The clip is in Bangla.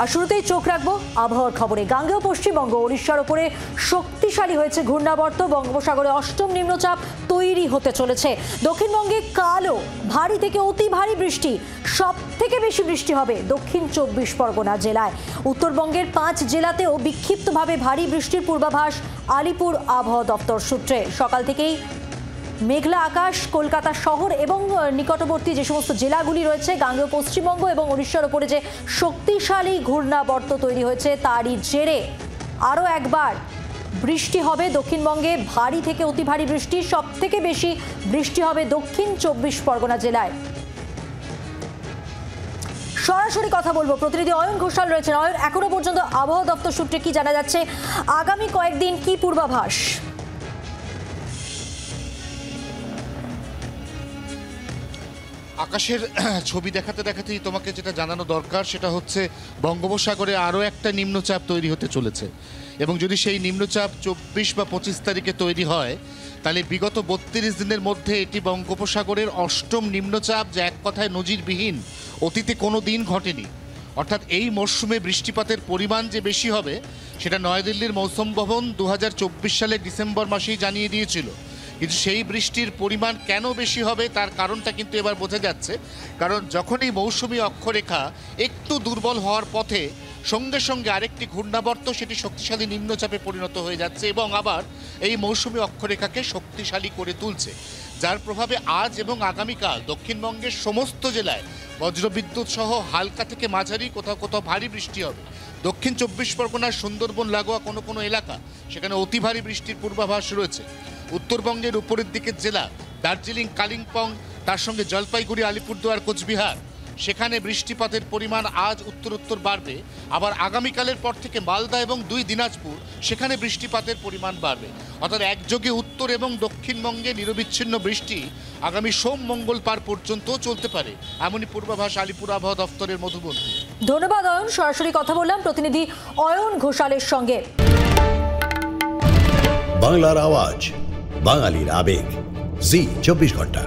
আর শুরুতেই চোখ রাখবো আবহাওয়ার খবরে। গাঙ্গেয় পশ্চিমবঙ্গ ওড়িশার ওপরে শক্তিশালী হয়েছে ঘূর্ণাবর্ত। বঙ্গোপসাগরে অষ্টম নিম্নচাপ তৈরি হতে চলেছে। দক্ষিণবঙ্গে কালও ভারী থেকে অতি ভারী বৃষ্টি। সব থেকে বেশি বৃষ্টি হবে দক্ষিণ 24 পরগনা জেলায়। উত্তরবঙ্গের 5 জেলাতেও বিক্ষিপ্তভাবে ভারী বৃষ্টির পূর্বাভাস আলিপুর আবহাওয়া দপ্তর সূত্রে। সকাল থেকেই মেঘলা আকাশ কলকাতা শহর এবং নিকটবর্তী যে সমস্ত জেলাগুলি রয়েছে গাঙ্গেয় পশ্চিমবঙ্গ এবং ওড়িশার উপরে যে শক্তিশালী ঘূর্ণাবর্ত তৈরি হয়েছে তারই জেরে আরও একবার বৃষ্টি হবে দক্ষিণবঙ্গে। ভারী থেকে অতি ভারী বৃষ্টি। সব থেকে বেশি বৃষ্টি হবে দক্ষিণ 24 পরগনা জেলায়। সরাসরি কথা বলবো, প্রতিনিধি অয়ন ঘোষাল রয়েছেন। অয়ন, এখনো পর্যন্ত আবহাওয়া দপ্তর সূত্রে কি জানা যাচ্ছে? আগামী কয়েকদিন কি পূর্বাভাস? আকাশের ছবি দেখাতে দেখাতেই তোমাকে যেটা জানানো দরকার সেটা হচ্ছে বঙ্গোপসাগরে আরও একটা নিম্নচাপ তৈরি হতে চলেছে এবং যদি সেই নিম্নচাপ 24 বা 25 তারিখে তৈরি হয় তাহলে বিগত 32 দিনের মধ্যে এটি বঙ্গোপসাগরের অষ্টম নিম্নচাপ, যা এক কথায় নজিরবিহীন, অতীতে কোনো দিন ঘটেনি। অর্থাৎ এই মরশুমে বৃষ্টিপাতের পরিমাণ যে বেশি হবে সেটা নয়াদিল্লির মৌসুম ভবন 2024 সালের ডিসেম্বর মাসেই জানিয়ে দিয়েছিল। কিন্তু সেই বৃষ্টির পরিমাণ কেন বেশি হবে তার কারণটা কিন্তু এবার বোঝা যাচ্ছে। কারণ যখনই মৌসুমি অক্ষরেখা একটু দুর্বল হওয়ার পথে সঙ্গে সঙ্গে আরেকটি ঘূর্ণাবর্ত সেটি শক্তিশালী নিম্নচাপে পরিণত হয়ে যাচ্ছে এবং আবার এই মৌসুমি অক্ষরেখাকে শক্তিশালী করে তুলছে, যার প্রভাবে আজ এবং আগামীকাল দক্ষিণবঙ্গের সমস্ত জেলায় বজ্রবিদ্যুৎ সহ হালকা থেকে মাঝারি, কোথাও কোথাও ভারী বৃষ্টি হবে। দক্ষিণ 24 পরগনার সুন্দরবন লাগোয়া কোনো কোনো এলাকা সেখানে অতি ভারী বৃষ্টির পূর্বাভাস রয়েছে। উত্তরবঙ্গের উপরের দিকের জেলা দার্জিলিং, কালিম্পং, তার সঙ্গে জলপাইগুড়ি, আলিপুরদুয়ার, কোচবিহার, সেখানে বৃষ্টিপাতের পরিমাণ আজ উত্তর বাড়বে। আবার আগামীকালের পর থেকে মালদা এবং 2 দিনাজপুর, সেখানে বৃষ্টিপাতের পরিমাণ বাড়বে। অর্থাৎ একযোগে উত্তর এবং দক্ষিণবঙ্গে নিরবিচ্ছিন্ন বৃষ্টি আগামী সোম মঙ্গল পার পর্যন্ত চলতে পারে, এমনই পূর্বাভাস আলিপুর আবহাওয়া দফতরের মধুবন্তী। ধন্যবাদ অয়ন। সরাসরি কথা বললাম প্রতিনিধি অয়ন ঘোষালের সঙ্গে। বাংলার আওয়াজ, বাঙালির আবেগ, জি 24 ঘন্টা।